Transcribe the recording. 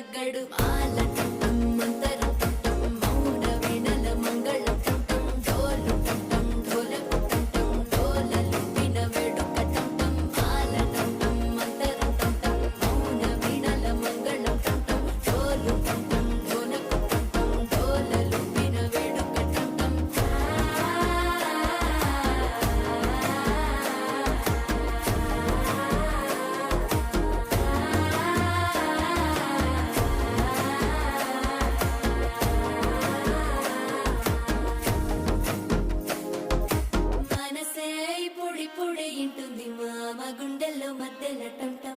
తగ్గడు మాల టం మంతరం టం మౌన వీణల మంగళం టం డోలు టం ఢోలకు టం డోలలు విన వేడుక టం మాల టం మంతరం టం మౌన వీణల మంగళం టం డోలు టం ఢోలకు టం డోలలు విన వేడుక టం మనసే పొడి పొడి ఇంటుంది మామ గుండెల్లో మధ్యలటం